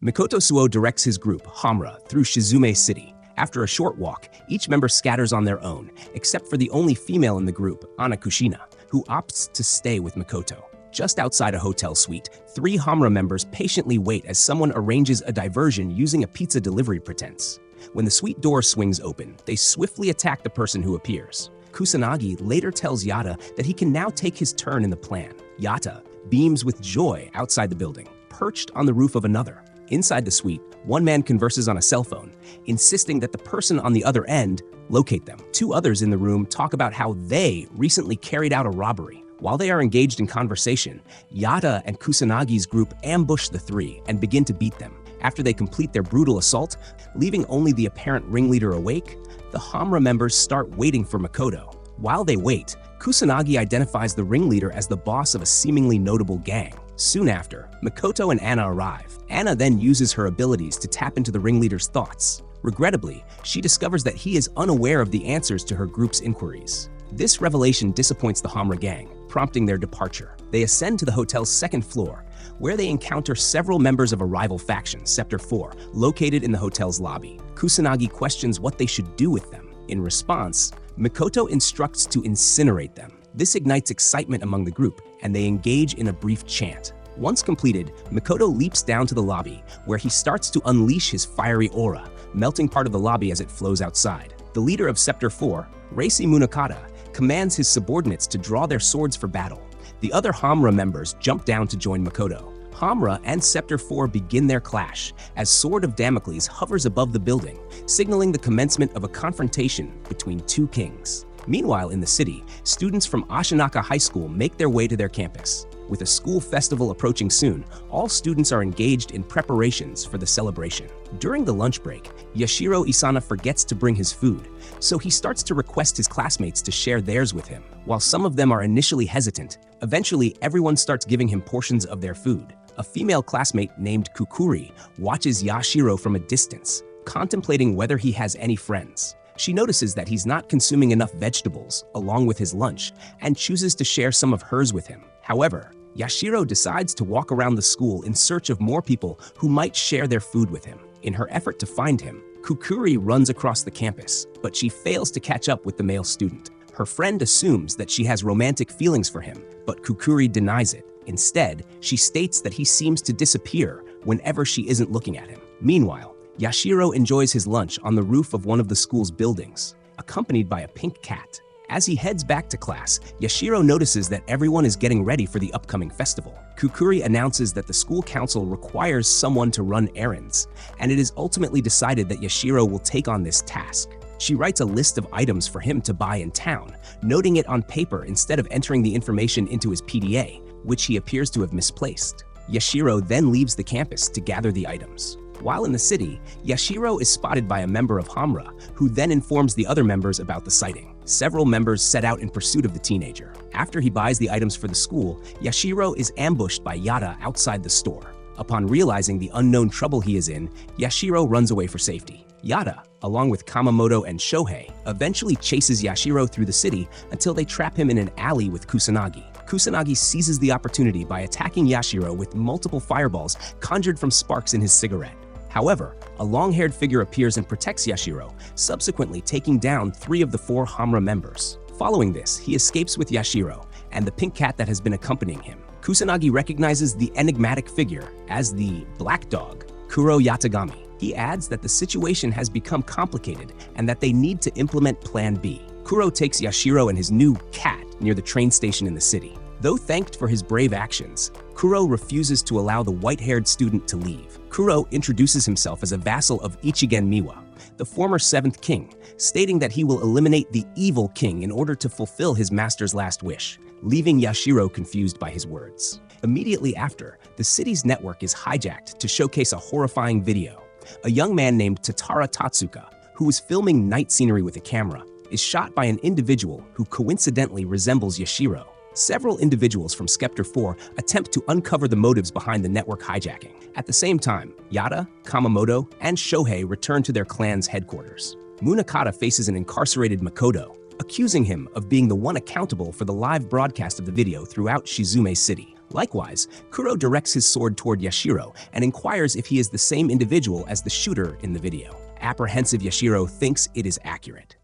Mikoto Suo directs his group, Hamra, through Shizume City. After a short walk, each member scatters on their own, except for the only female in the group, Ana Kushina, who opts to stay with Mikoto. Just outside a hotel suite, 3 Hamra members patiently wait as someone arranges a diversion using a pizza delivery pretense. When the suite door swings open, they swiftly attack the person who appears. Kusanagi later tells Yata that he can now take his turn in the plan. Yata beams with joy outside the building, perched on the roof of another. Inside the suite, one man converses on a cell phone, insisting that the person on the other end locate them. 2 others in the room talk about how they recently carried out a robbery. While they are engaged in conversation, Yata and Kusanagi's group ambush the 3 and begin to beat them. After they complete their brutal assault, leaving only the apparent ringleader awake, the Hamra members start waiting for Mikoto. While they wait, Kusanagi identifies the ringleader as the boss of a seemingly notable gang. Soon after, Mikoto and Anna arrive. Anna then uses her abilities to tap into the ringleader's thoughts. Regrettably, she discovers that he is unaware of the answers to her group's inquiries. This revelation disappoints the Hamra gang, prompting their departure. They ascend to the hotel's 2nd floor, where they encounter several members of a rival faction, Sector 4, located in the hotel's lobby. Kusanagi questions what they should do with them. In response, Mikoto instructs to incinerate them. This ignites excitement among the group, and they engage in a brief chant. Once completed, Mikoto leaps down to the lobby, where he starts to unleash his fiery aura, melting part of the lobby as it flows outside. The leader of Sector 4, Reisi Munakata, commands his subordinates to draw their swords for battle. The other Hamra members jump down to join Mikoto. Hamra and Sector 4 begin their clash, as Sword of Damocles hovers above the building, signaling the commencement of a confrontation between 2 kings. Meanwhile, in the city, students from Ashinaka High School make their way to their campus. With a school festival approaching soon, all students are engaged in preparations for the celebration. During the lunch break, Yashiro Isana forgets to bring his food, so he starts to request his classmates to share theirs with him. While some of them are initially hesitant, eventually everyone starts giving him portions of their food. A female classmate named Kukuri watches Yashiro from a distance, contemplating whether he has any friends. She notices that he's not consuming enough vegetables along with his lunch and chooses to share some of hers with him. However, Yashiro decides to walk around the school in search of more people who might share their food with him. In her effort to find him, Kukuri runs across the campus, but she fails to catch up with the male student. Her friend assumes that she has romantic feelings for him, but Kukuri denies it. Instead, she states that he seems to disappear whenever she isn't looking at him. Meanwhile, Yashiro enjoys his lunch on the roof of one of the school's buildings, accompanied by a pink cat. As he heads back to class, Yashiro notices that everyone is getting ready for the upcoming festival. Kukuri announces that the school council requires someone to run errands, and it is ultimately decided that Yashiro will take on this task. She writes a list of items for him to buy in town, noting it on paper instead of entering the information into his PDA, which he appears to have misplaced. Yashiro then leaves the campus to gather the items. While in the city, Yashiro is spotted by a member of Hamra, who then informs the other members about the sighting. Several members set out in pursuit of the teenager. After he buys the items for the school, Yashiro is ambushed by Yata outside the store. Upon realizing the unknown trouble he is in, Yashiro runs away for safety. Yata, along with Kamamoto and Shohei, eventually chases Yashiro through the city until they trap him in an alley with Kusanagi. Kusanagi seizes the opportunity by attacking Yashiro with multiple fireballs conjured from sparks in his cigarette. However, a long-haired figure appears and protects Yashiro, subsequently taking down 3 of the 4 Hamra members. Following this, he escapes with Yashiro and the pink cat that has been accompanying him. Kusanagi recognizes the enigmatic figure as the Black Dog, Kuro Yatagami. He adds that the situation has become complicated and that they need to implement Plan B. Kuro takes Yashiro and his new cat near the train station in the city. Though thanked for his brave actions, Kuro refuses to allow the white-haired student to leave. Kuro introduces himself as a vassal of Ichigen Miwa, the former 7th king, stating that he will eliminate the evil king in order to fulfill his master's last wish, leaving Yashiro confused by his words. Immediately after, the city's network is hijacked to showcase a horrifying video. A young man named Tatara Tatsuka, who was filming night scenery with a camera, is shot by an individual who coincidentally resembles Yashiro. Several individuals from Sector 4 attempt to uncover the motives behind the network hijacking. At the same time, Yata, Kamamoto, and Shohei return to their clan's headquarters. Munakata faces an incarcerated Makoto, accusing him of being the one accountable for the live broadcast of the video throughout Shizume City. Likewise, Kuro directs his sword toward Yashiro and inquires if he is the same individual as the shooter in the video. Apprehensive Yashiro thinks it is accurate.